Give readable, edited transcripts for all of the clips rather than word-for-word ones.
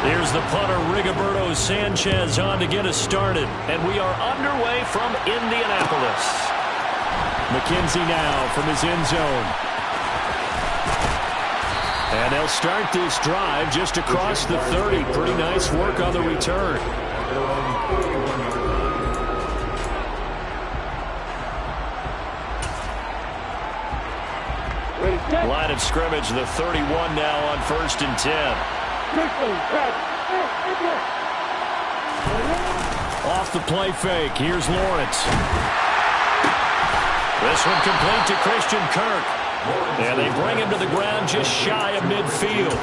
Here's the punter, Rigoberto Sanchez, on to get us started. And we are underway from Indianapolis. McKenzie now from his end zone. And they'll start this drive just across the 30. Pretty nice work on the return. Line of scrimmage, the 31 now on 1st and 10. Off the play fake. Here's Lawrence. This one complete to Christian Kirk. And they bring him to the ground just shy of midfield.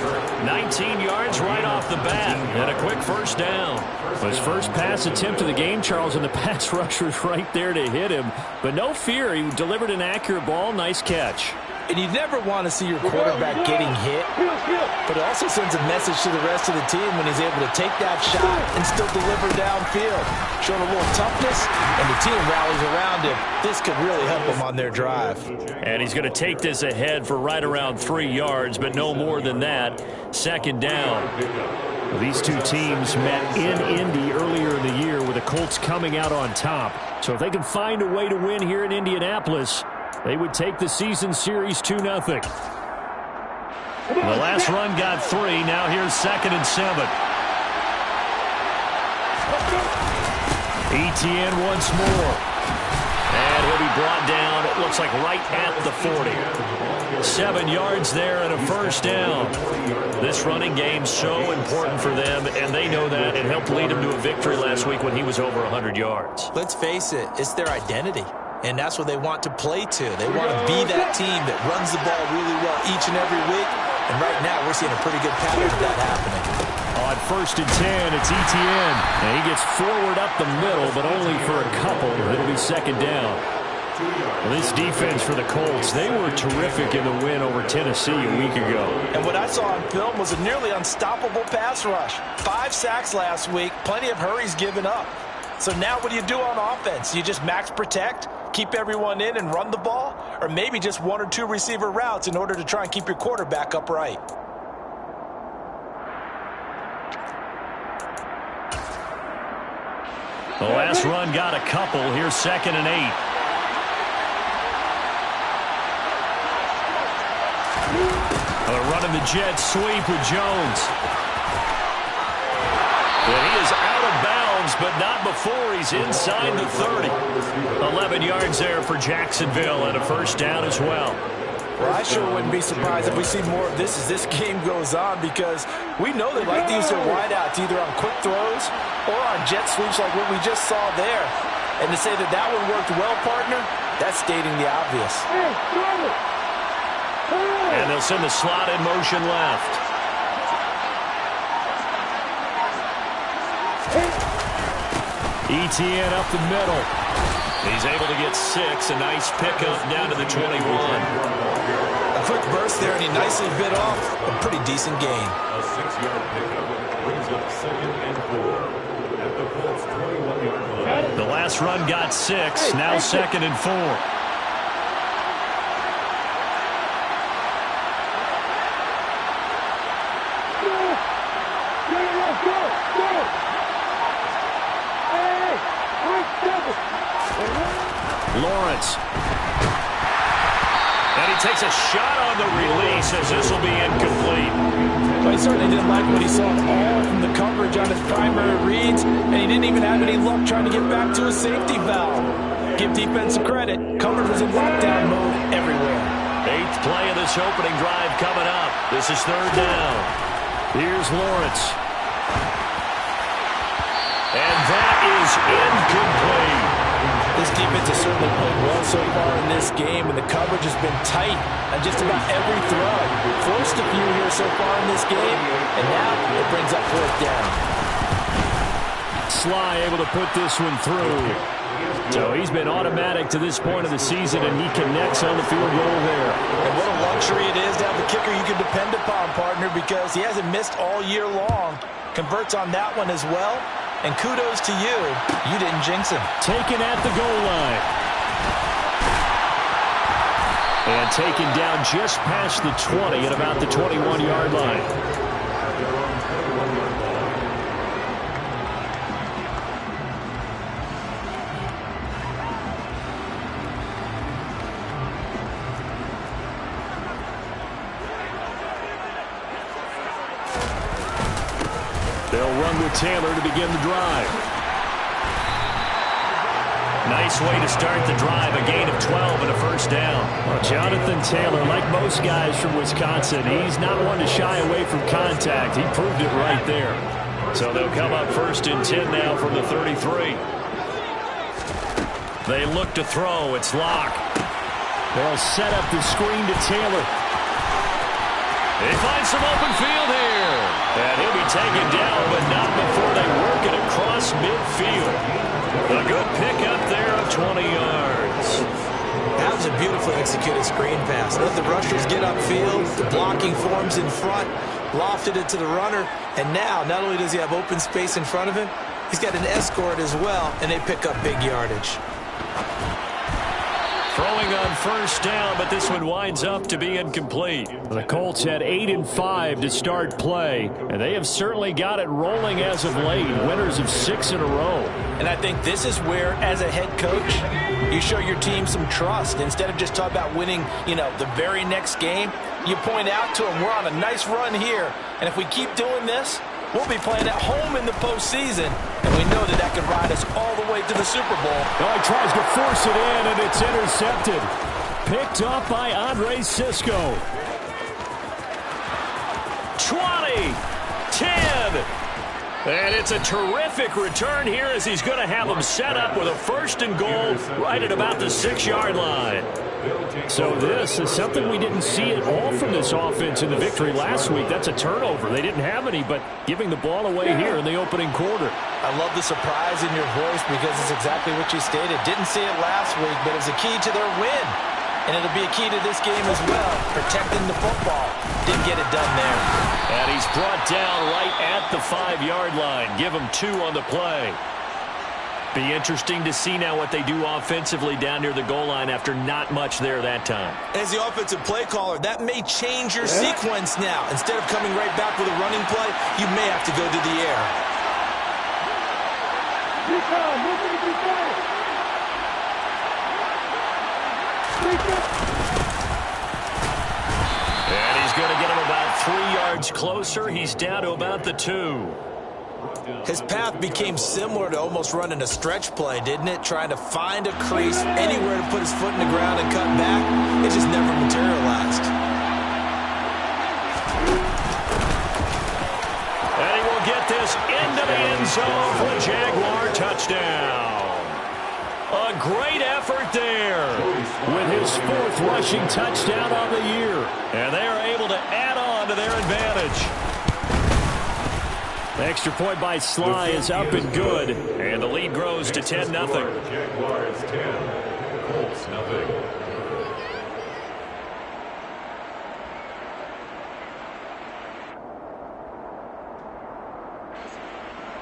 19 yards right off the bat. And a quick first down. His first pass attempt of the game, Charles, and the pass rusher's right there to hit him. But no fear, he delivered an accurate ball. Nice catch. And you never want to see your quarterback getting hit, but it also sends a message to the rest of the team when he's able to take that shot and still deliver downfield. Showing a little toughness, and the team rallies around him. This could really help them on their drive. And he's going to take this ahead for right around 3 yards, but no more than that. 2nd down. Well, these two teams met in Indy earlier in the year with the Colts coming out on top. So if they can find a way to win here in Indianapolis, they would take the season series 2-0. The last run got 3. Now here's 2nd and 7. Etienne once more. And he'll be brought down, it looks like right at the 40. 7 yards there and a first down. This running game's so important for them, and they know that. It helped lead them to a victory last week when he was over 100 yards. Let's face it, it's their identity. And that's what they want to play to. They want to be that team that runs the ball really well each and every week. And right now, we're seeing a pretty good pattern of that happening. On 1st and 10, it's Etienne. And he gets forward up the middle, but only for a couple. It'll be 2nd down. Well, this defense for the Colts, they were terrific in the win over Tennessee a week ago. And what I saw on film was a nearly unstoppable pass rush. 5 sacks last week, plenty of hurries given up. So now what do you do on offense? You just max protect, keep everyone in and run the ball, or maybe just 1 or 2 receiver routes in order to try and keep your quarterback upright. The last run got a couple. Here's 2nd and 8. They're running the jet sweep with Jones. And he is out of bounds, but not before he's inside the 30. 11 yards there for Jacksonville and a first down as well. Well, I sure wouldn't be surprised if we see more of this as this game goes on, because we know they like to use their wideouts either on quick throws or on jet sweeps like what we just saw there. And to say that that one worked well, partner, that's stating the obvious. And they'll send the slot in motion left. Etienne up the middle. He's able to get 6. A nice pickup down to the 21. A quick burst there, and he nicely bit off a pretty decent gain. A 6-yard pickup brings up 2nd and 4 at the Colts 21-yard line. The last run got 6. Now 2nd and 4. Lawrence. And he takes a shot on the release as this will be incomplete. Well, he certainly didn't like what he saw at all from the coverage on his primary reads, and he didn't even have any luck trying to get back to his safety valve. Give defense some credit. Coverage was in lockdown mode everywhere. 8th play of this opening drive coming up. This is 3rd down. Here's Lawrence. And that is incomplete. This defense has certainly played well so far in this game, and the coverage has been tight on just about every throw. Forced a few here so far in this game, and now it brings up 4th down. Sly able to put this one through. So he's been automatic to this point of the season, and he connects on the field goal there. And what a luxury it is to have a kicker you can depend upon, partner, because he hasn't missed all year long. Converts on that one as well. And kudos to you. You didn't jinx him. Taken at the goal line. And taken down just past the 20 at about the 21-yard line. They'll run with Taylor to begin the drive. Nice way to start the drive, a gain of 12 and a first down. Well, Jonathan Taylor, like most guys from Wisconsin, he's not one to shy away from contact. He proved it right there. So they'll come up 1st and 10 now from the 33. They look to throw. It's Locke. They'll set up the screen to Taylor. He finds some open field here. And he'll be taken down, but not before they work it across midfield. A good pickup there of 20 yards. That was a beautifully executed screen pass. Let the rushers get upfield. The blocking forms in front. Lofted it to the runner. And now, not only does he have open space in front of him, he's got an escort as well, and they pick up big yardage. Throwing on 1st down, but this one winds up to be incomplete. The Colts had 8 and 5 to start play, and they have certainly got it rolling as of late. Winners of 6 in a row. And I think this is where, as a head coach, you show your team some trust. Instead of just talking about winning, the very next game, you point out to them, we're on a nice run here, and if we keep doing this, we'll be playing at home in the postseason, and we know that could ride us all the way to the Super Bowl. Oh, he tries to force it in, and it's intercepted. Picked up by Andre Sisco. 20, 10. And it's a terrific return here as he's going to have them set up with a 1st and goal right at about the 6-yard line. So this is something we didn't see at all from this offense in the victory last week. That's a turnover. They didn't have any, but giving the ball away here in the opening quarter. I love the surprise in your voice because it's exactly what you stated. Didn't see it last week, but it's a key to their win. And it'll be a key to this game as well, protecting the football. Didn't get it done there. And he's brought down right at the 5-yard line. Give him 2 on the play. Be interesting to see now what they do offensively down near the goal line after not much there that time. As the offensive play caller, that may change your sequence now. Instead of coming right back with a running play, you may have to go to the air. And he's going to get him about 3 yards closer. He's down to about the 2. His path became similar to almost running a stretch play, didn't it? Trying to find a crease, anywhere to put his foot in the ground and cut back. It just never materialized. And he will get this into the end zone for a Jaguar touchdown. A great effort there with his 4th rushing touchdown on the year. And they are able to add on to their advantage. The extra point by Sly is up and good. And the lead grows to 10-0. Jaguars 10, Colts nothing.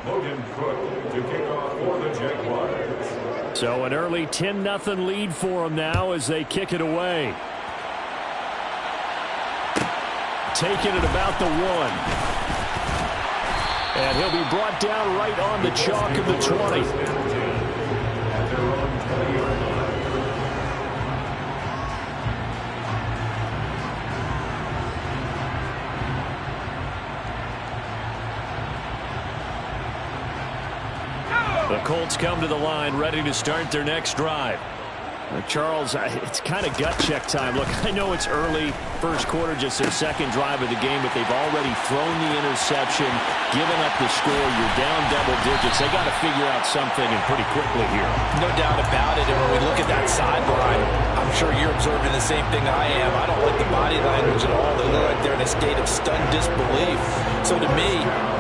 Logan Cook to kick off for the Jaguars. So an early 10-0 lead for them now as they kick it away. Taking it about the 1. And he'll be brought down right on the chalk of the 20. The Colts come to the line ready to start their next drive. Charles, it's kind of gut check time. Look, I know it's early, 1st quarter, just their 2nd drive of the game, but they've already thrown the interception, given up the score. You're down double digits. They got to figure out something, and pretty quickly here. No doubt about it. And when we look at that sideline, I'm sure you're observing the same thing I am. I don't like the body language at all. They look like they're in a state of stunned disbelief. So to me,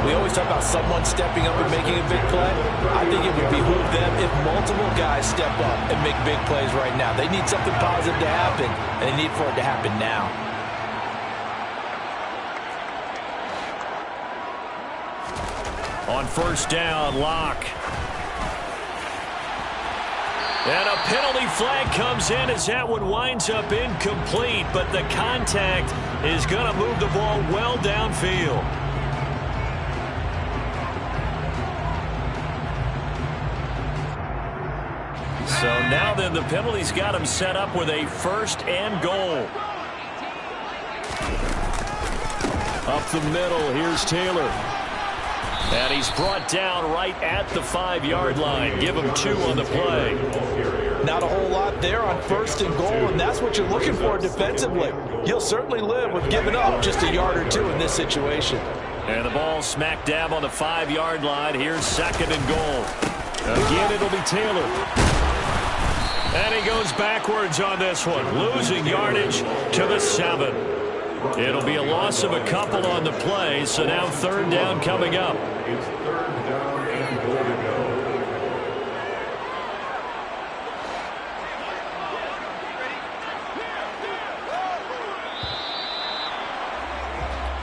we always talk about someone stepping up and making a big play. I think it would behoove them if multiple guys step up and make big plays right now. They need something positive to happen, and they need for it to happen now. On 1st down, Locke. And a penalty flag comes in as that one winds up incomplete, but the contact is going to move the ball well downfield. So now then the penalty's got him set up with a 1st and goal. Up the middle, here's Taylor. And he's brought down right at the 5-yard line. Give him 2 on the play. Not a whole lot there on 1st and goal, and that's what you're looking for defensively. You'll certainly live with giving up just a yard or 2 in this situation. And the ball smack dab on the 5-yard line. Here's 2nd and goal. Again, it'll be Taylor. And he goes backwards on this one, losing yardage to the 7. It'll be a loss of a couple on the play, so now 3rd down coming up. It's 3rd down and goal to go.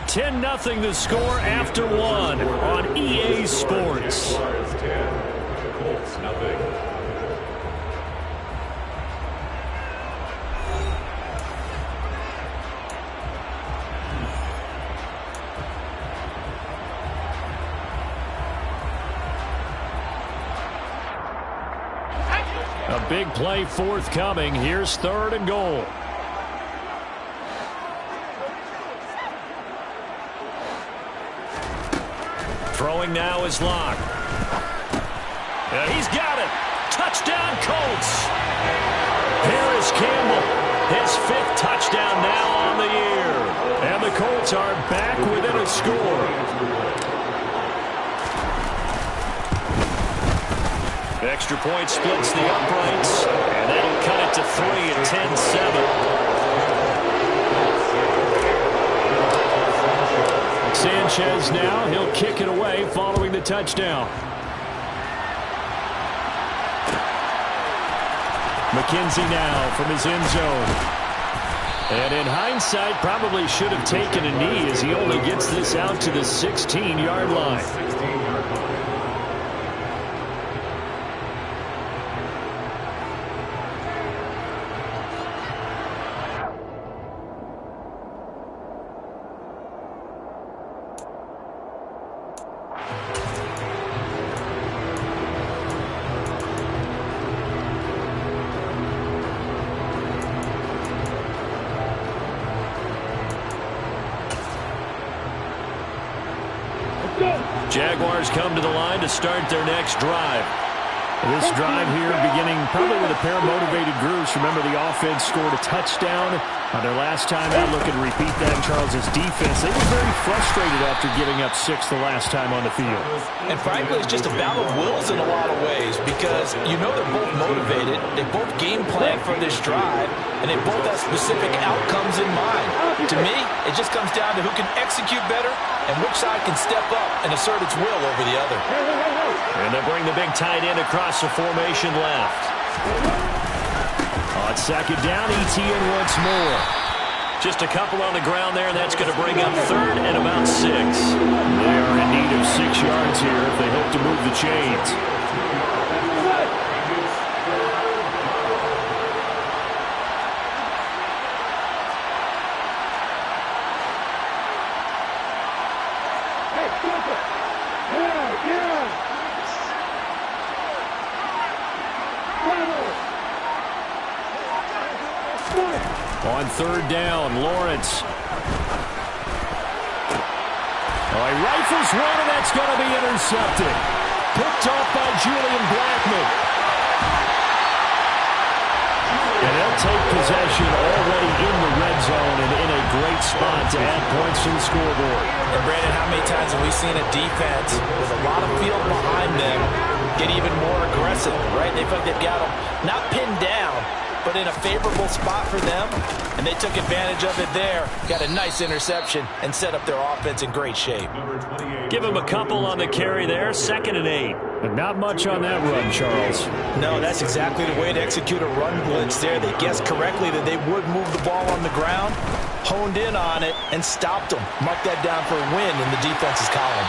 10-0 the score after 1 on EA Sports. Jaguars 10, Colts nothing. A big play forthcoming. Here's 3rd and goal. Throwing now is Locke. And he's got it. Touchdown, Colts. Paris Campbell, his 5th touchdown now on the year. And the Colts are back within a score. Extra point splits the uprights, and that'll cut it to 3 at 10-7. Sanchez now, he'll kick it away following the touchdown. McKenzie now from his end zone. And in hindsight, probably should have taken a knee as he only gets this out to the 16-yard line. Jaguars come to the line to start their next drive. This drive here beginning probably with a pair of motivated groups. Remember, the offense scored a touchdown on their last time out. Looking to repeat that in Charles' defense. They were very frustrated after giving up 6 the last time on the field. And frankly, it's just a battle of wills in a lot of ways because you know they're both motivated. They both game plan for this drive, and they both have specific outcomes in mind. To me, it just comes down to who can execute better and which side can step up and assert its will over the other. And they'll bring the big tight end across the formation left. On 2nd down, ETN once more. Just a couple on the ground there, and that's going to bring up 3rd and about 6. They are in need of 6 yards here if they hope to move the chains. On 3rd down, Lawrence. He rifles one, and that's going to be intercepted. Picked off by Julian Blackman. And they'll take possession already in the red zone and in a great spot to add points to the scoreboard. And Brandon, how many times have we seen a defense with a lot of field behind them get even more aggressive, right? They feel like they've got them not pinned down, but in a favorable spot for them, and they took advantage of it there. Got a nice interception and set up their offense in great shape. Give him a couple on the carry there, 2nd and 8. But not much on that run, Charles. No, that's exactly the way to execute a run blitz there. They guessed correctly that they would move the ball on the ground, honed in on it, and stopped them. Mark that down for a win in the defense's column.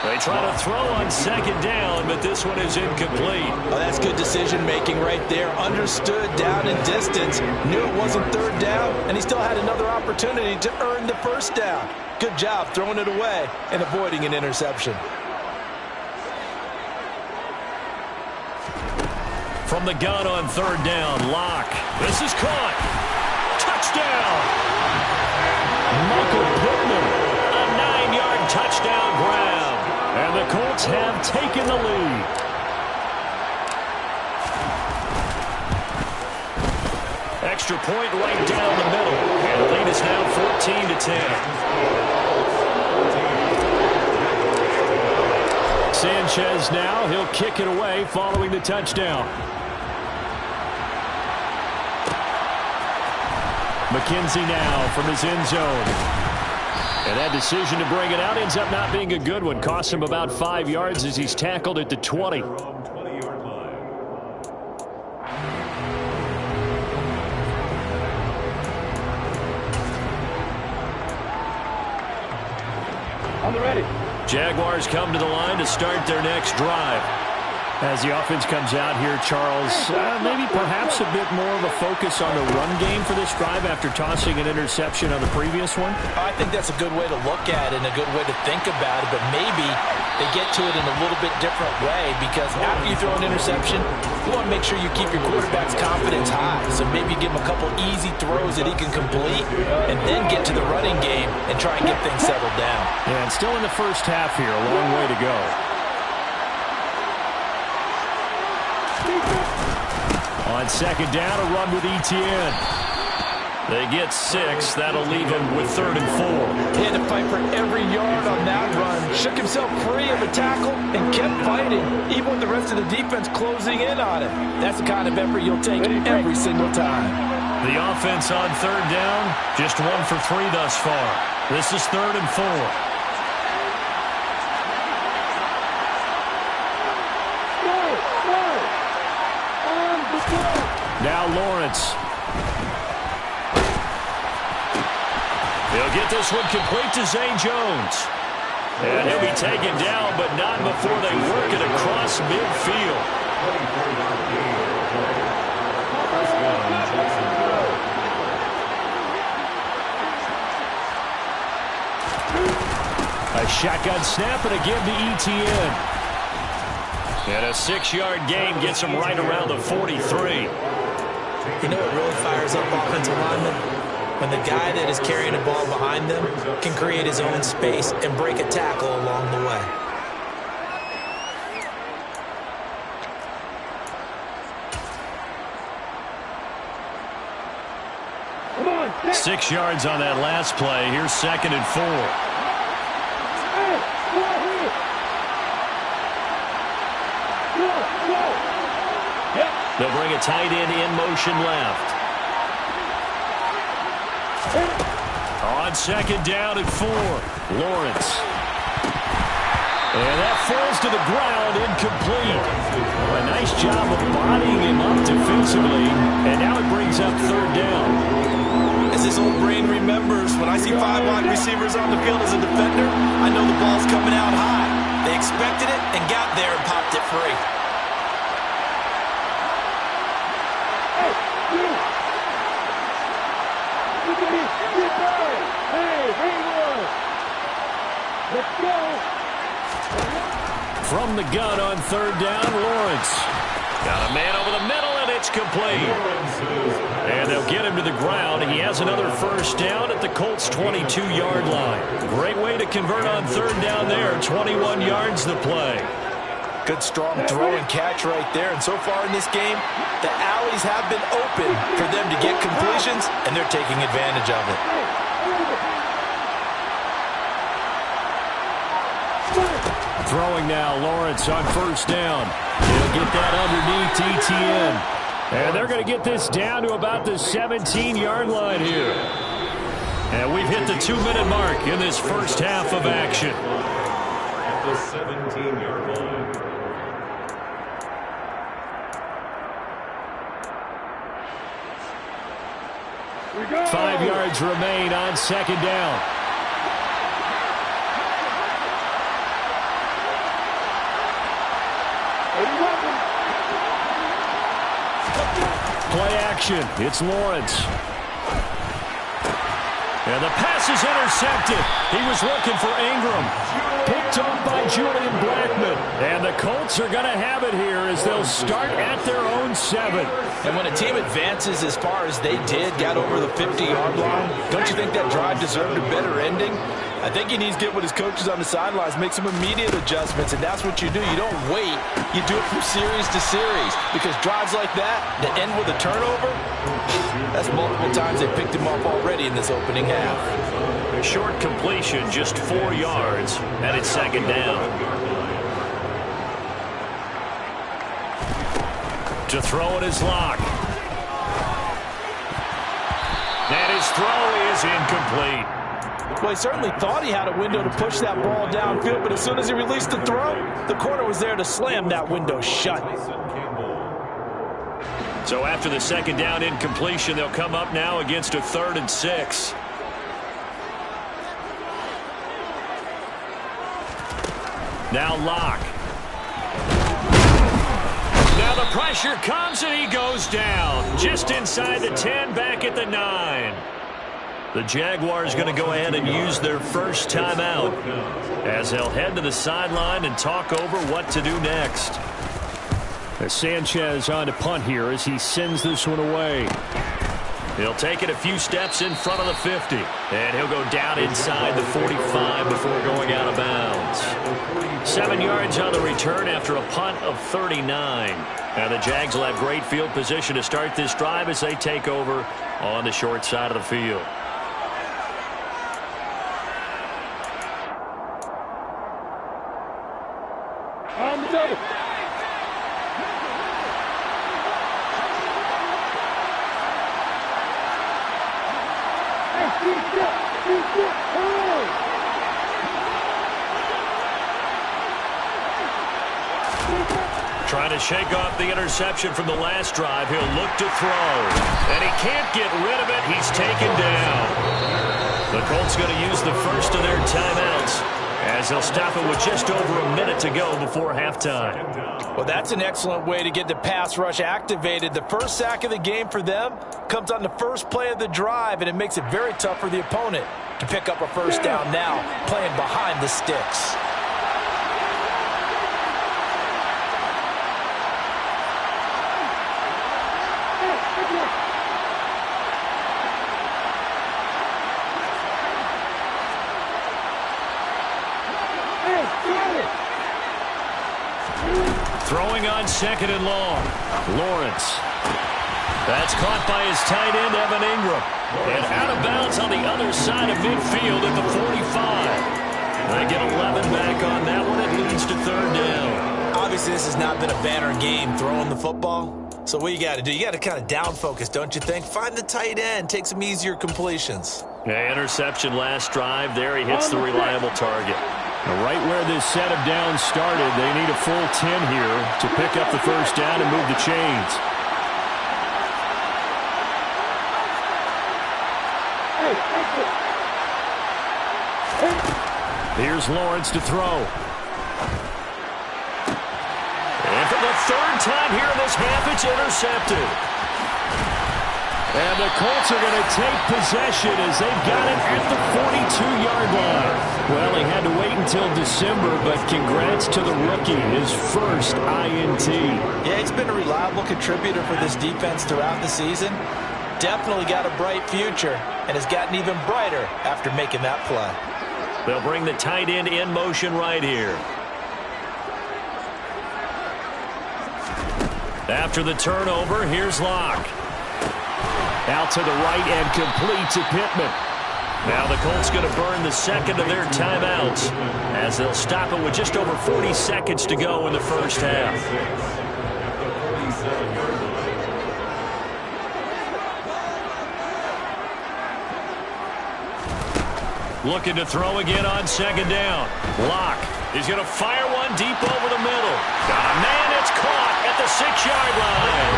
They try to throw on 2nd down, but this one is incomplete. Oh, that's good decision-making right there. Understood down and distance, knew it wasn't 3rd down, and he still had another opportunity to earn the 1st down. Good job throwing it away and avoiding an interception. From the gun on 3rd down, Locke. This is caught. Touchdown! Michael Pittman, a 9-yard touchdown grab. And the the Colts have taken the lead. Extra point right down the middle. And the lead is now 14-10. Sanchez now. He'll kick it away following the touchdown. McKenzie now from his end zone. And that decision to bring it out ends up not being a good one. Costs him about 5 yards as he's tackled at the 20. Jaguars come to the line to start their next drive. As the offense comes out here, Charles, maybe perhaps a bit more of a focus on the run game for this drive after tossing an interception on the previous one? I think that's a good way to look at it and a good way to think about it, but maybe they get to it in a little bit different way because after you throw an interception, you want to make sure you keep your quarterback's confidence high. So maybe give him a couple easy throws that he can complete and then get to the running game and try and get things settled down. Yeah, and still in the first half here, a long way to go. On second down, a run with Etienne. They get 6. That'll leave them with 3rd and 4. He had to fight for every yard on that run. Shook himself free of a tackle and kept fighting, even with the rest of the defense closing in on him. That's the kind of effort you'll take every single time. The offense on 3rd down, just 1 for 3 thus far. This is 3rd and 4. Now Lawrence. He'll get this one complete to Zay Jones. And he'll be taken down, but not before they work it across midfield. A shotgun snap and a give to Etienne. And a 6-yard gain gets him right around the 43. You know what really fires up offensive linemen? When the guy that is carrying the ball behind them can create his own space and break a tackle along the way. Come on, 6 yards on that last play. Here's 2nd and 4. They'll bring a tight end in motion left. On 2nd down and 4, Lawrence. And that falls to the ground, incomplete. A nice job of bodying him up defensively, and now it brings up 3rd down. As his old brain remembers, when I see 5 wide receivers on the field as a defender, I know the ball's coming out high. They expected it and got there and popped it free. From the gun on 3rd down, Lawrence. Got a man over the middle, and it's complete. And they'll get him to the ground. He has another 1st down at the Colts' 22-yard line. Great way to convert on 3rd down there. 21 yards the play. Good strong throw and catch right there. And so far in this game, the alleys have been open for them to get completions, and they're taking advantage of it. Throwing now, Lawrence on 1st down. He'll get that underneath Etienne. And they're going to get this down to about the 17-yard line here. And we've hit the 2-minute mark in this first half of action. At the 17-yard line. 5 yards remain on 2nd down. Play action. It's Lawrence. And the pass is intercepted. He was looking for Ingram. Picked off by Julian Blackman. And the Colts are going to have it here as they'll start at their own 7. And when a team advances as far as they did, got over the 50-yard line, don't you think that drive deserved a better ending? I think he needs to get with his coaches on the sidelines, make some immediate adjustments, and that's what you do. You don't wait. You do it from series to series, because drives like that that end with a turnover, that's multiple times they picked him up already in this opening half. A short completion, just 4 yards, and it's second down. To throw it is Locke. And his throw is incomplete. Well, he certainly thought he had a window to push that ball downfield, but as soon as he released the throw, the corner was there to slam that window shut. So after the second down incompletion, they'll come up now against a 3rd and 6. Now Locke. Now the pressure comes and he goes down. Just inside the 10, back at the 9. The Jaguars going to go ahead and use their first timeout as they'll head to the sideline and talk over what to do next. As Sanchez on to punt here as he sends this one away. He'll take it a few steps in front of the 50. And he'll go down inside the 45 before going out of bounds. 7 yards on the return after a punt of 39. Now the Jags will have great field position to start this drive as they take over on the short side of the field. On the double. Trying to shake off the interception from the last drive. He'll look to throw. And he can't get rid of it. He's taken down. The Colts going to use the first of their timeouts as they'll stop it with just over a minute to go before halftime. Well, that's an excellent way to get the pass rush activated. The first sack of the game for them comes on the first play of the drive, and it makes it very tough for the opponent to pick up a first down now, playing behind the sticks. Throwing on 2nd and long. Lawrence. That's caught by his tight end, Evan Ingram. And out of bounds on the other side of midfield at the 45. They get 11 back on that one. It leads to 3rd down. Obviously, this has not been a banner game throwing the football. So what you got to do, you got to kind of down focus, don't you think? Find the tight end, take some easier completions. Yeah, interception last drive. There he hits the reliable target. Right where this set of downs started, they need a full 10 here to pick up the first down and move the chains. Here's Lawrence to throw. And for the 3rd time here in this half, it's intercepted. And the Colts are going to take possession as they've got it at the 42-yard line. Well, he had to wait until December, but congrats to the rookie, his first INT. Yeah, he's been a reliable contributor for this defense throughout the season. Definitely got a bright future, and has gotten even brighter after making that play. They'll bring the tight end in motion right here. After the turnover, here's Locke. Out to the right and complete to Pittman. Now the Colts going to burn the second of their timeouts as they'll stop it with just over 40 seconds to go in the first half. Looking to throw again on 2nd down. Locke is going to fire one deep over the middle. Got a man, it's caught at the 6-yard line.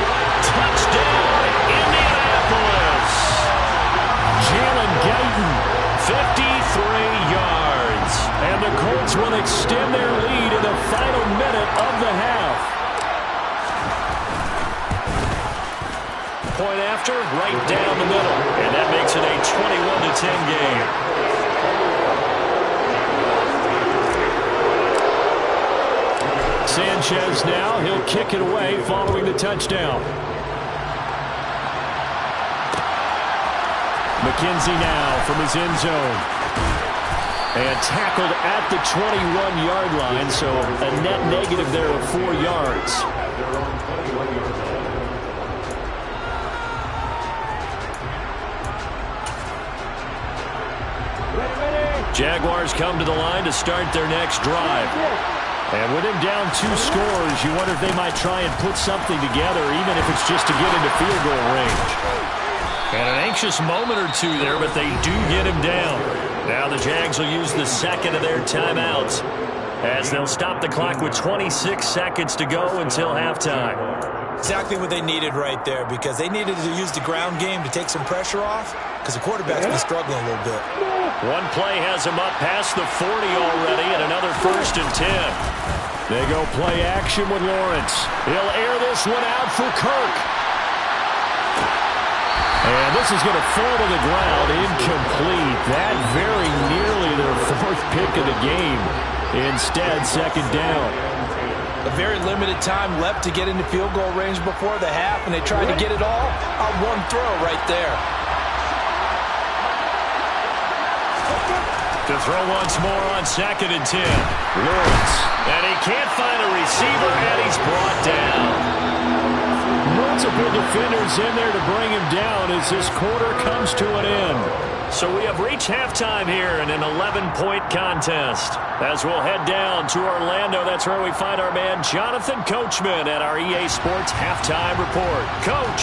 Touchdown, Indianapolis. Jalen Guyton, 53 yards. and the Colts will extend their lead in the final minute of the half. Point after, right down the middle, and that makes it a 21-10 game. Sanchez now, he'll kick it away following the touchdown. McKenzie now from his end zone. And tackled at the 21-yard line, so a net negative there of 4 yards. Jaguars come to the line to start their next drive. And with him down 2 scores, you wonder if they might try and put something together, even if it's just to get into field goal range. And an anxious moment or two there, but they do get him down. Now the Jags will use the second of their timeouts as they'll stop the clock with 26 seconds to go until halftime. Exactly what they needed right there, because they needed to use the ground game to take some pressure off, because the quarterback's been struggling a little bit. One play has him up past the 40 already, and another 1st and 10. They go play action with Lawrence. He'll air this one out for Kirk. And this is going to fall to the ground, incomplete. That very nearly their 4th pick of the game. Instead, 2nd down. A very limited time left to get into field goal range before the half, and they tried to get it all on one throw right there. To throw once more on 2nd and 10. Lawrence. And he can't find a receiver, and he's brought down. Multiple defenders in there to bring him down as this quarter comes to an end. So we have reached halftime here in an 11-point contest. As we'll head down to Orlando, that's where we find our man Jonathan Coachman at our EA Sports Halftime Report. Coach.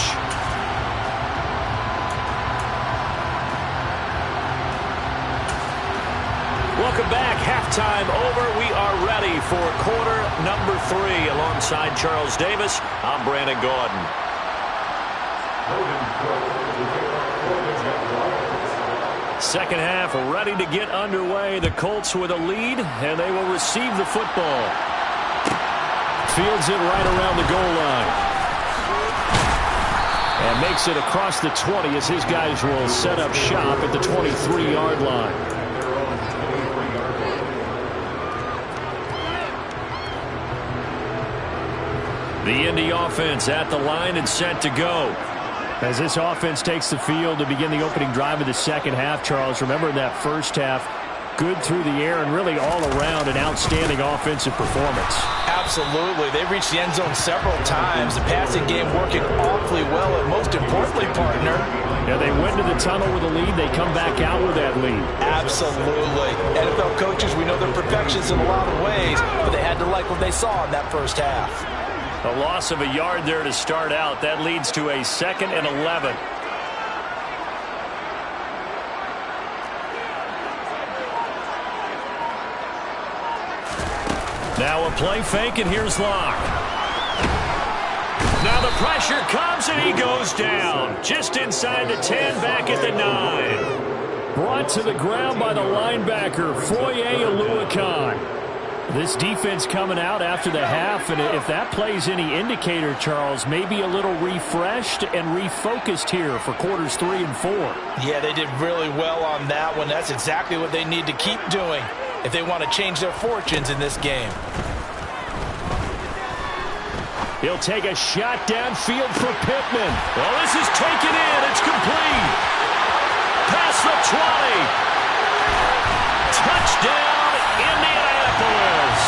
Welcome back. Halftime over. We are ready for quarter number 3. Alongside Charles Davis, I'm Brandon Gaudin. Second half ready to get underway. The Colts with a lead, and they will receive the football. Fields it right around the goal line. And makes it across the 20 as his guys will set up shop at the 23-yard line. The Indy offense at the line and set to go. As this offense takes the field to begin the opening drive of the second half, Charles, remember in that first half, good through the air and really all around an outstanding offensive performance. Absolutely. They reached the end zone several times. The passing game working awfully well, and most importantly, partner. Yeah, they went to the tunnel with a lead. They come back out with that lead. Absolutely. NFL coaches, we know they're perfectionists in a lot of ways, but they had to like what they saw in that first half. A loss of a yard there to start out. That leads to a 2nd and 11. Now a play fake, and here's Locke. Now the pressure comes, and he goes down. Just inside the 10, back at the 9. Brought to the ground by the linebacker, Foye Oluokun. This defense coming out after the half, and if that plays any indicator, Charles, maybe a little refreshed and refocused here for quarters 3 and 4. Yeah, they did really well on that one. That's exactly what they need to keep doing if they want to change their fortunes in this game. He'll take a shot downfield for Pittman. Well, this is taken in. It's complete. Past the 20. Touchdown, Indianapolis.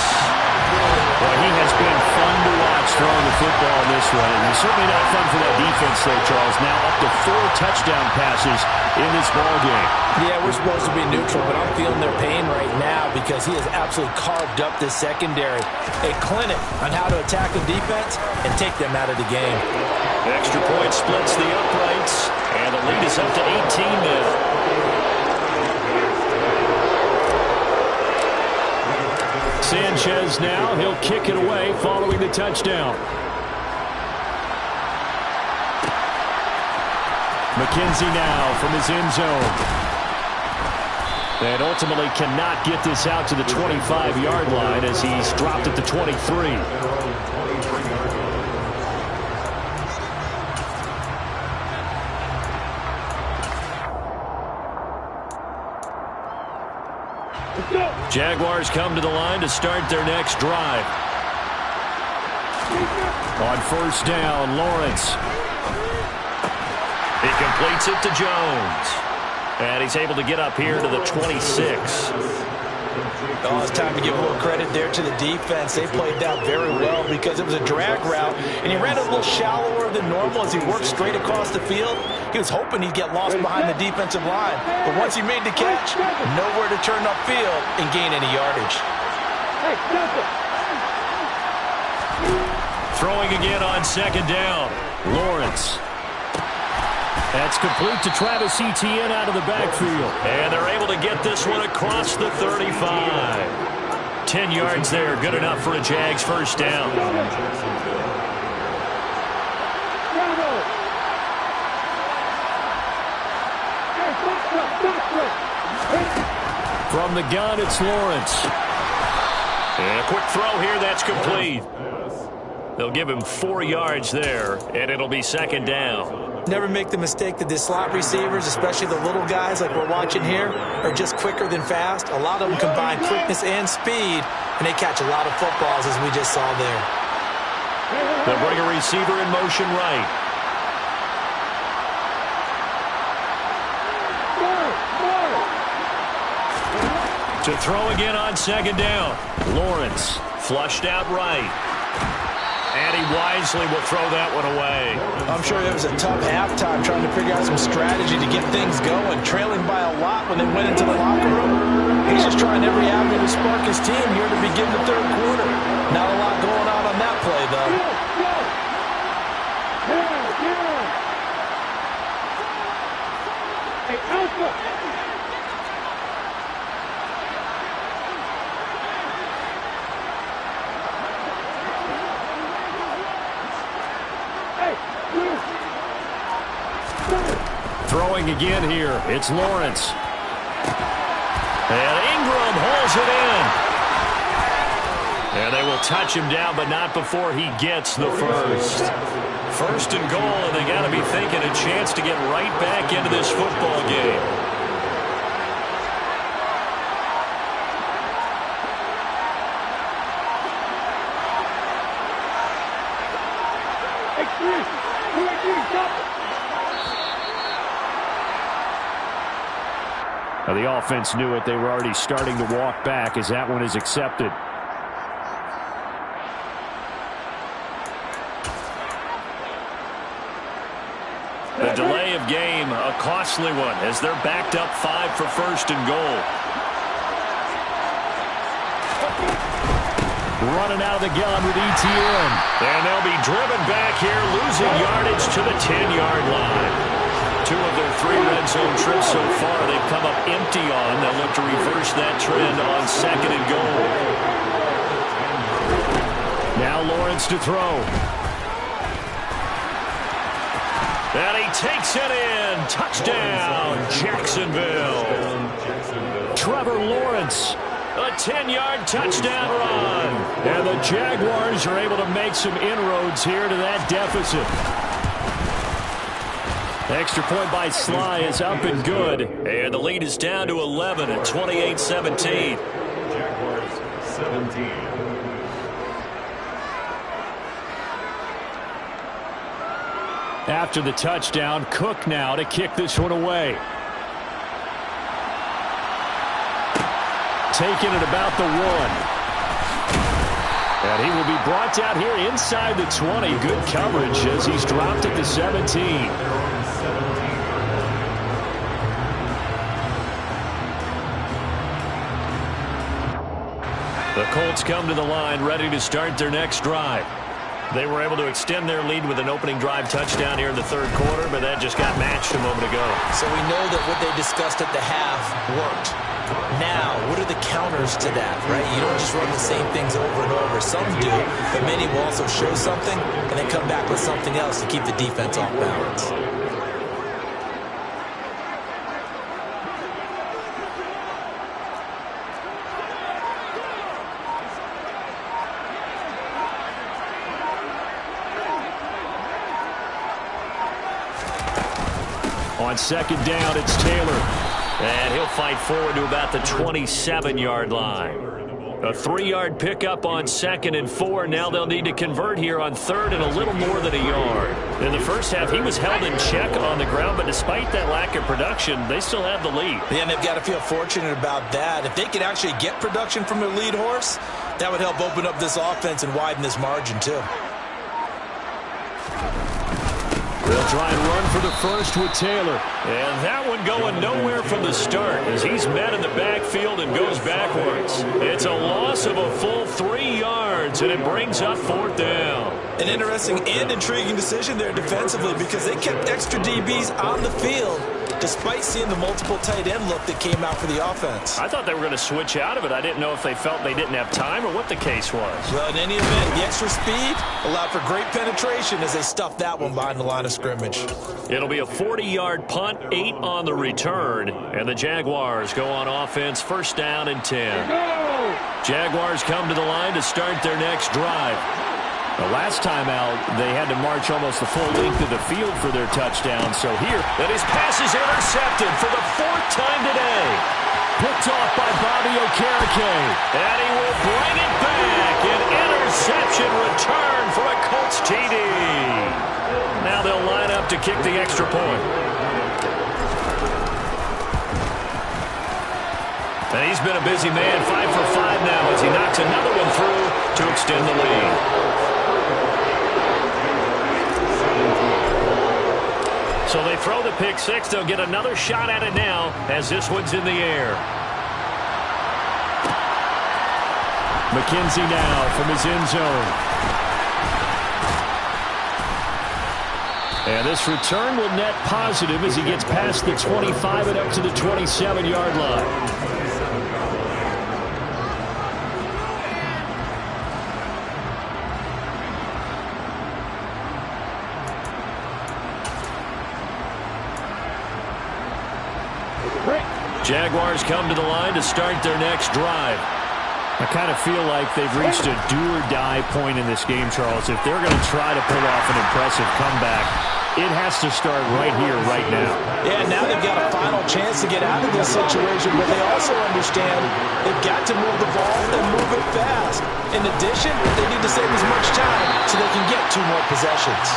Well, he has been fun to watch throwing the football in this one. And certainly not fun for that defense, though, Charles. Now up to 4 touchdown passes in this ballgame. Yeah, we're supposed to be neutral, but I'm feeling their pain right now because he has absolutely carved up this secondary. A clinic on how to attack the defense and take them out of the game. Extra point splits the uprights, and the lead is up to 18 now. Sanchez now, he'll kick it away following the touchdown. McKenzie now from his end zone. And ultimately cannot get this out to the 25-yard line as he's dropped at the 23. Jaguars come to the line to start their next drive. On first down, Lawrence. He completes it to Jones. And he's able to get up here to the 26. Oh, it's time to give a little credit there to the defense. They played that very well because it was a drag route, and he ran a little shallower than normal as he worked straight across the field. He was hoping he'd get lost behind the defensive line, but once he made the catch, nowhere to turn upfield and gain any yardage. Throwing again on second down. Lawrence. That's complete to Travis Etienne out of the backfield. And they're able to get this one across the 35. 10 yards there, good enough for a Jags first down. From the gun, it's Lawrence. And a quick throw here, that's complete. They'll give him 4 yards there, and it'll be second down. Never make the mistake that the slot receivers, especially the little guys like we're watching here, are just quicker than fast. A lot of them combine quickness and speed, and they catch a lot of footballs, as we just saw there. They'll bring a receiver in motion right. To throw again on second down. Lawrence flushed out right. And he wisely will throw that one away. I'm sure it was a tough halftime trying to figure out some strategy to get things going, trailing by a lot when they went into the locker room. He's just trying every avenue to spark his team here to begin the third quarter. Not a lot going on that play, though. Hey, Alpha! Throwing again here. It's Lawrence. And Ingram holds it in. And they will touch him down, but not before he gets the first. First and goal, and they got to be thinking a chance to get right back into this football game. Now the offense knew it. They were already starting to walk back as that one is accepted. The delay of game, a costly one, as they're backed up 5 for first and goal. Running out of the gun with Etienne. And they'll be driven back here, losing yardage to the 10-yard line. 2 of their 3 red zone trips so far they've come up empty on. They'll look to reverse that trend on second and goal. Now Lawrence to throw. And he takes it in. Touchdown, Jacksonville. Trevor Lawrence. A 10-yard touchdown run. And the Jaguars are able to make some inroads here to that deficit. Extra point by Sly is up and good. And the lead is down to 11 at 28-17. Jaguars 17. After the touchdown, Cook now to kick this one away. Taking it about the 1. And he will be brought down here inside the 20. Good coverage as he's dropped at the 17. The Colts come to the line ready to start their next drive. They were able to extend their lead with an opening drive touchdown here in the third quarter, but that just got matched a moment ago. So we know that what they discussed at the half worked. Now, what are the counters to that, right? You don't just run the same things over and over. Some do, but many will also show something and then come back with something else to keep the defense off balance. On second down, it's Taylor. And he'll fight forward to about the 27-yard line. A 3-yard pickup on 2nd and 4. Now they'll need to convert here on 3rd and a little more than a yard. In the first half, he was held in check on the ground, but despite that lack of production, they still have the lead. Yeah, and they've got to feel fortunate about that. If they could actually get production from their lead horse, that would help open up this offense and widen this margin, too. They'll try and run for the first with Taylor. And that one going nowhere from the start as he's met in the backfield and goes backwards. It's a loss of a full 3 yards, and it brings up 4th down. An interesting and intriguing decision there defensively because they kept extra DBs on the field despite seeing the multiple tight end look that came out for the offense. I thought they were going to switch out of it. I didn't know if they felt they didn't have time or what the case was. Well, in any event, the extra speed allowed for great penetration as they stuffed that one behind the line of scrimmage. It'll be a 40-yard punt, 8 on the return, and the Jaguars go on offense, 1st down and 10. Jaguars come to the line to start their next drive. The last time out, they had to march almost the full length of the field for their touchdown. So here, and his pass is intercepted for the 4th time today. Picked off by Bobby Okereke. And he will bring it back. An interception return for a Colts TD. Now they'll line up to kick the extra point. And he's been a busy man, 5 for 5 now as he knocks another one through to extend the lead. So they throw the pick 6. They'll get another shot at it now as this one's in the air. McKenzie now from his end zone. And this return will net positive as he gets past the 25 and up to the 27-yard line. Jaguars come to the line to start their next drive. I kind of feel like they've reached a do-or-die point in this game, Charles. If they're going to try to pull off an impressive comeback, it has to start right here, right now. Yeah, now they've got a final chance to get out of this situation, but they also understand they've got to move the ball and move it fast. In addition, they need to save as much time so they can get 2 more possessions.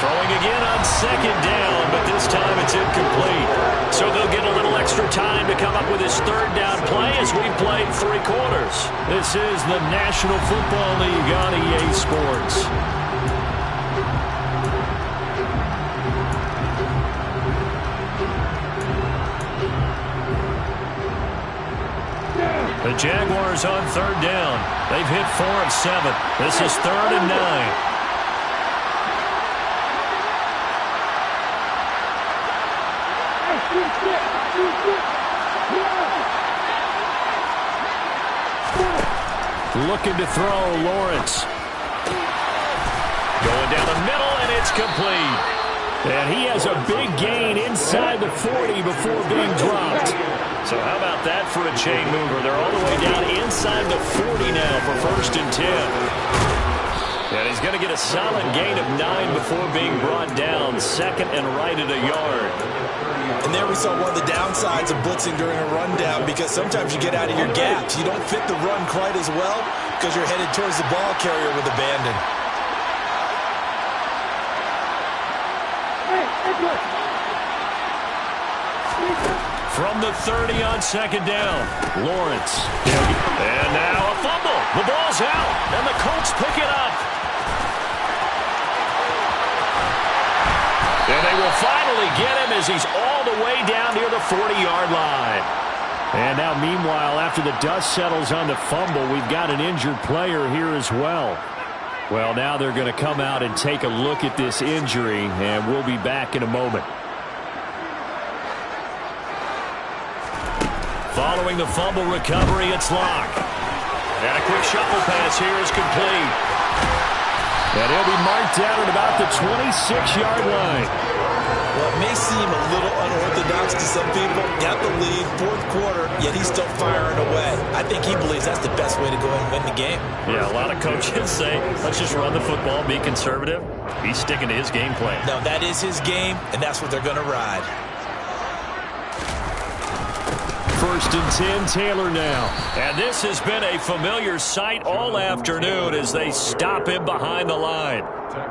Throwing again on 2nd down, but this time it's incomplete. So they'll get a little extra time to come up with his 3rd down play as we've played 3 quarters. This is the National Football League on EA Sports. The Jaguars on 3rd down. They've hit 4 of 7. This is 3rd and 9. Looking to throw, Lawrence. Going down the middle, and it's complete. And he has a big gain inside the 40 before being dropped. So how about that for a chain mover? They're all the way down inside the 40 now for 1st and 10. And he's going to get a solid gain of 9 before being brought down, 2nd and right at a yard. And there we saw one of the downsides of blitzing during a rundown because sometimes you get out of your gaps. You don't fit the run quite as well because you're headed towards the ball carrier with abandon. From the 30 on 2nd down, Lawrence. And now a fumble. The ball's out, and the Colts pick it up. And they will finally get him as he's all the way down near the 40-yard line. And now, meanwhile, after the dust settles on the fumble, we've got an injured player here as well. Well, now they're going to come out and take a look at this injury, and we'll be back in a moment. Following the fumble recovery, it's Locke. And a quick shuffle pass here is complete. And he'll be marked down at about the 26-yard line. Well, it may seem a little unorthodox to some people. Got the lead, 4th quarter, yet he's still firing away. I think he believes that's the best way to go and win the game. Yeah, a lot of coaches say, let's just run the football, be conservative. He's sticking to his game plan. No, that is his game, and that's what they're going to ride. 1st and 10, Taylor now. And this has been a familiar sight all afternoon as they stop him behind the line.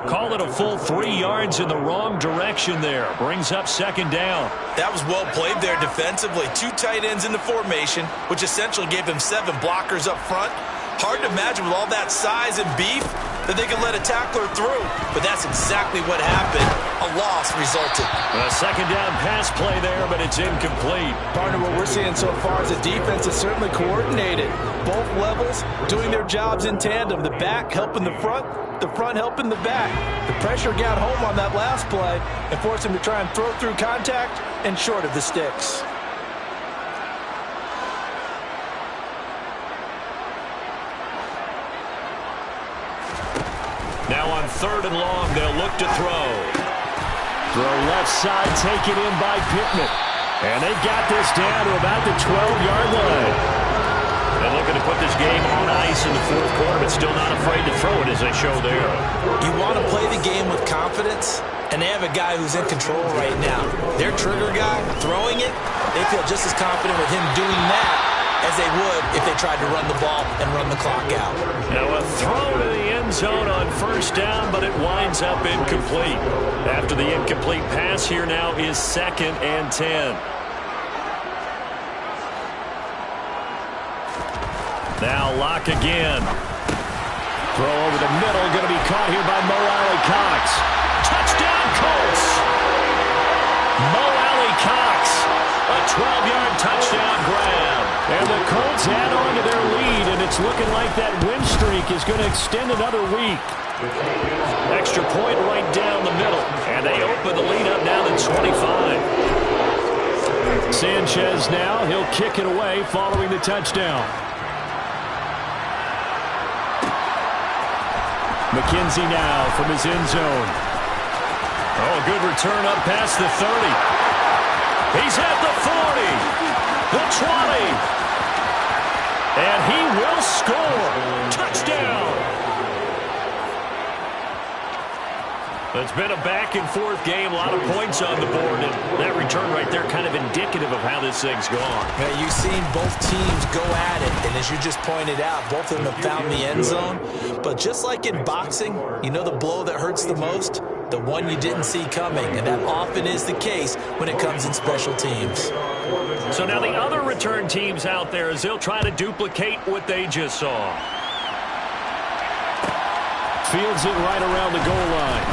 Call it a full 3 yards in the wrong direction there. Brings up 2nd down. That was well played there defensively. 2 tight ends in the formation, which essentially gave him 7 blockers up front. Hard to imagine with all that size and beef that they could let a tackler through. But that's exactly what happened. A loss resulted. A 2nd down pass play there, but it's incomplete. Partner, what we're seeing so far is the defense is certainly coordinated. Both levels doing their jobs in tandem. The back helping the front helping the back. The pressure got home on that last play and forced him to try and throw through contact and short of the sticks. Now on 3rd and long, they'll look to throw. Throw left side, taken in by Pittman. And they've got this down to about the 12-yard line. They're looking to put this game on ice in the 4th quarter, but still not afraid to throw it as they show there. You want to play the game with confidence, and they have a guy who's in control right now. Their trigger guy, throwing it, they feel just as confident with him doing that as they would if they tried to run the ball and run the clock out. Now a throw to the end zone on 1st down, but it winds up incomplete. After the incomplete pass, here now is 2nd and 10. Now Locke again. Throw over the middle, going to be caught here by Mo Alley-Cox. Touchdown, Colts! Mo Alley-Cox, a 12-yard touchdown grab. And the Colts add on to their lead, and it's looking like that win streak is going to extend another week. Extra point right down the middle, and they open the lead up now to 25. Sanchez now, he'll kick it away following the touchdown. McKenzie now from his end zone. Oh, good return up past the 30. He's at the 40, the 20, and he will score. Touchdown. It's been a back-and-forth game, a lot of points on the board, and that return right there kind of indicative of how this thing's gone. Yeah, you've seen both teams go at it, and as you just pointed out, both of them have found the end zone. But just like in boxing, you know the blow that hurts the most? The one you didn't see coming, and that often is the case when it comes in special teams. So now the other return teams out there, as they'll try to duplicate what they just saw. Fields it right around the goal line.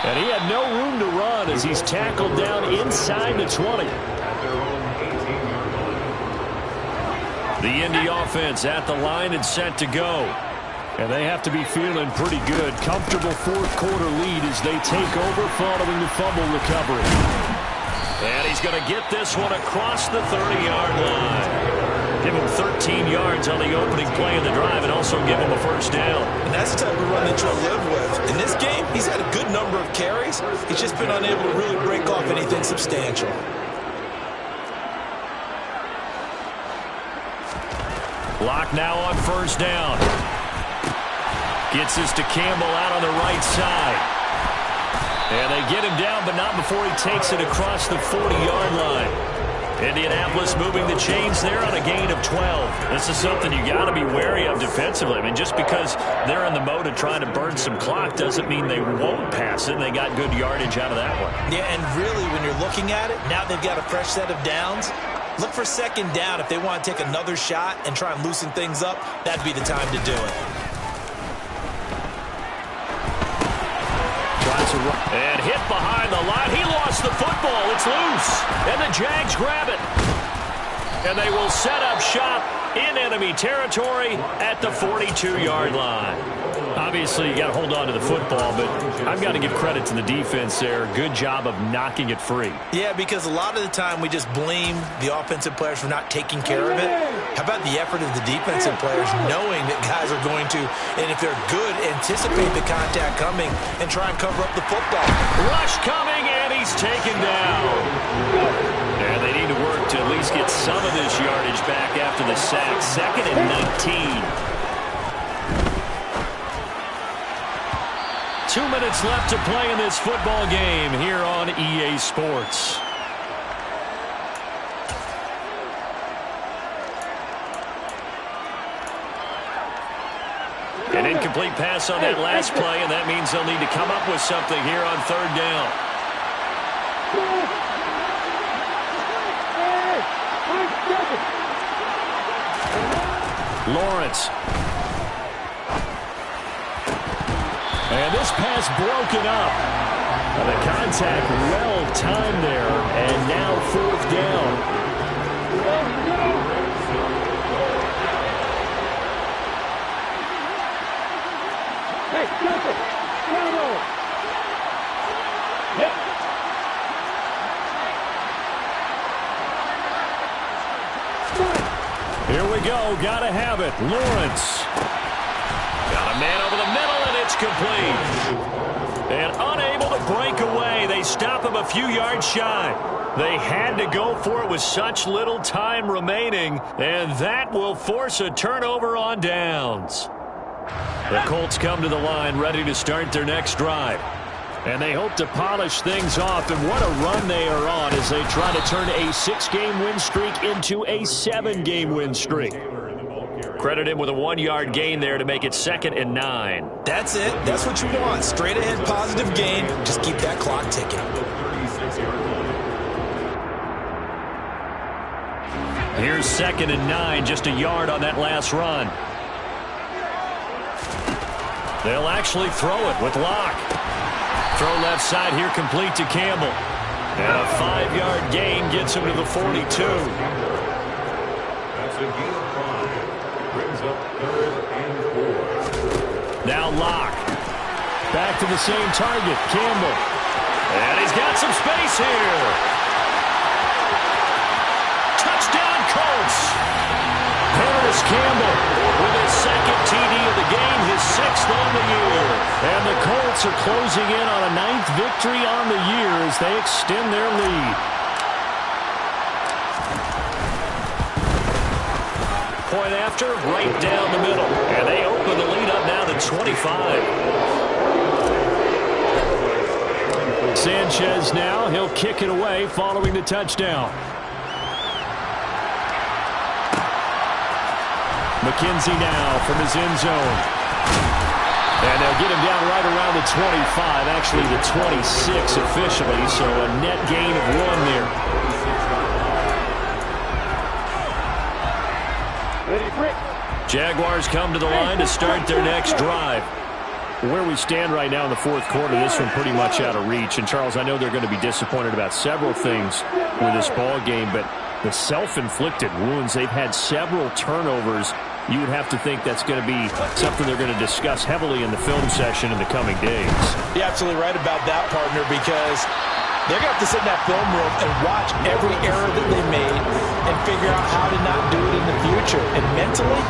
And he had no room to run as he's tackled down inside the 20. The Indy offense at the line and set to go. And they have to be feeling pretty good. Comfortable 4th quarter lead as they take over following the fumble recovery. And he's going to get this one across the 30-yard line. Give him 13 yards on the opening play of the drive and also give him a 1st down. And that's the type of run that you'll live with. In this game, he's had a good number of carries. He's just been unable to really break off anything substantial. Locke now on 1st down. Gets this to Campbell out on the right side. And they get him down, but not before he takes it across the 40-yard line. Indianapolis moving the chains there on a gain of 12. This is something you got to be wary of defensively. I mean, just because they're in the mode of trying to burn some clock doesn't mean they won't pass it. They got good yardage out of that one. Yeah, and really, when you're looking at it, now they've got a fresh set of downs. Look for 2nd down. If they want to take another shot and try and loosen things up, that'd be the time to do it. And hit behind the line. He lost the football. It's loose. And the Jags grab it. And they will set up shop in enemy territory at the 42-yard line. Obviously, you got to hold on to the football, but I've got to give credit to the defense there. Good job of knocking it free. Yeah, because a lot of the time we just blame the offensive players for not taking care of it. How about the effort of the defensive players knowing that guys are going to, and if they're good, anticipate the contact coming and try and cover up the football. Rush coming, and he's taken down. And they need to work to at least get some of this yardage back after the sack. 2nd and 19. 2 minutes left to play in this football game here on EA Sports. An incomplete pass on that last play, and that means they'll need to come up with something here on third down. Lawrence. And this pass broken up. The contact well timed there, and now fourth down. Here we go. Gotta have it. Lawrence. Got a man over the middle, and it's complete. And unable to break away. They stop him a few yards shy. They had to go for it with such little time remaining, and that will force a turnover on downs. The Colts come to the line ready to start their next drive. And they hope to polish things off, and what a run they are on as they try to turn a 6-game win streak into a 7-game win streak. Credit him with a 1-yard gain there to make it 2nd and 9. That's it. That's what you want. Straight ahead positive gain. Just keep that clock ticking. Here's 2nd and 9, just a yard on that last run. They'll actually throw it with Locke. Throw left side here, complete to Campbell. And a 5-yard gain gets him to the 42. That's a gain of 5. Brings up 3rd and 4. Now Locke. Back to the same target, Campbell. And he's got some space here. Touchdown, Colts. Paris Campbell With his 2nd TD of the game, his 6th on the year. And the Colts are closing in on a 9th victory on the year as they extend their lead. Point after, right down the middle. And they open the lead up now to 25. Sanchez now, he'll kick it away following the touchdown. McKenzie now from his end zone. And they'll get him down right around the 25, actually the 26 officially, so a net gain of 1 there. Jaguars come to the line to start their next drive. Where we stand right now in the fourth quarter, this one pretty much out of reach. And, Charles, I know they're going to be disappointed about several things with this ball game, but the self-inflicted wounds, they've had several turnovers. You would have to think that's going to be something they're going to discuss heavily in the film session in the coming days. You're absolutely right about that, partner, because they're going to have to sit in that film room and watch every error that they made and figure out how to not do it in the future. And mentally,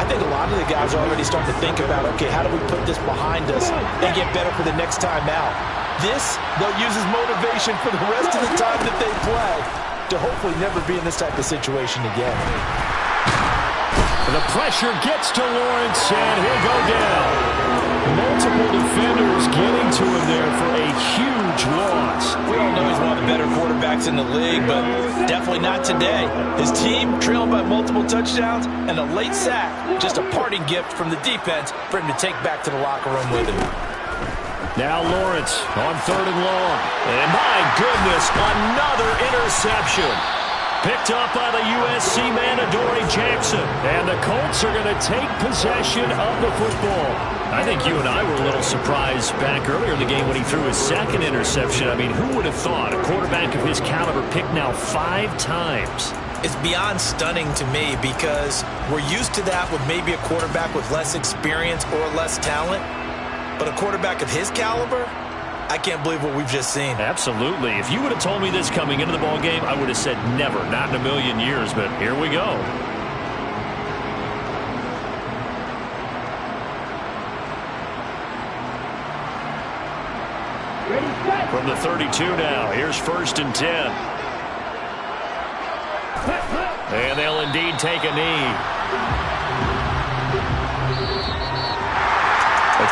I think a lot of the guys are already starting to think about, okay, how do we put this behind us and get better for the next time out? This, they'll use as motivation for the rest of the time that they play to hopefully never be in this type of situation again. The pressure gets to Lawrence, and he'll go down. Multiple defenders getting to him there for a huge loss. We all know he's one of the better quarterbacks in the league, but definitely not today. His team trailing by multiple touchdowns and a late sack. Just a parting gift from the defense for him to take back to the locker room with him. Now Lawrence on 3rd and long. And my goodness, another interception. Picked up by the USC man, Adoree Jackson. And the Colts are going to take possession of the football. I think you and I were a little surprised back earlier in the game when he threw his 2nd interception. I mean, who would have thought a quarterback of his caliber picked now 5 times? It's beyond stunning to me because we're used to that with maybe a quarterback with less experience or less talent. But a quarterback of his caliber, I can't believe what we've just seen. Absolutely. If you would have told me this coming into the ball game, I would have said never, not in a million years, but here we go. From the 32 now, here's 1st and 10. And they'll indeed take a knee.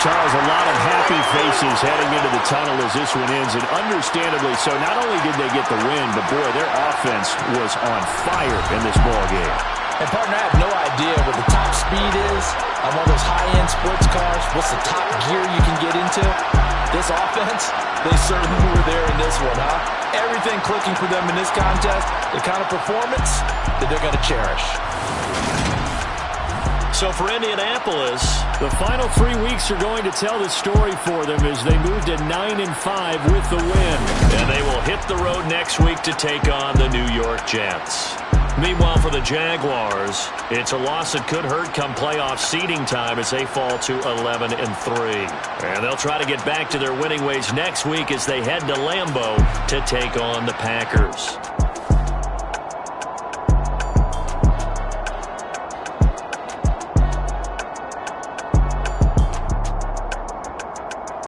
Charles, a lot of happy faces heading into the tunnel as this one ends, and understandably so. Not only did they get the win, but, boy, their offense was on fire in this ball game. And, partner, I have no idea what the top speed is on one of those high-end in sports cars, what's the top gear you can get into? This offense, they certainly were there in this one, huh? Everything clicking for them in this contest, the kind of performance that they're going to cherish. So for Indianapolis, the final 3 weeks are going to tell the story for them as they move to 9-5 with the win. And they will hit the road next week to take on the New York Jets. Meanwhile, for the Jaguars, it's a loss that could hurt come playoff seeding time as they fall to 11-3. And they'll try to get back to their winning ways next week as they head to Lambeau to take on the Packers.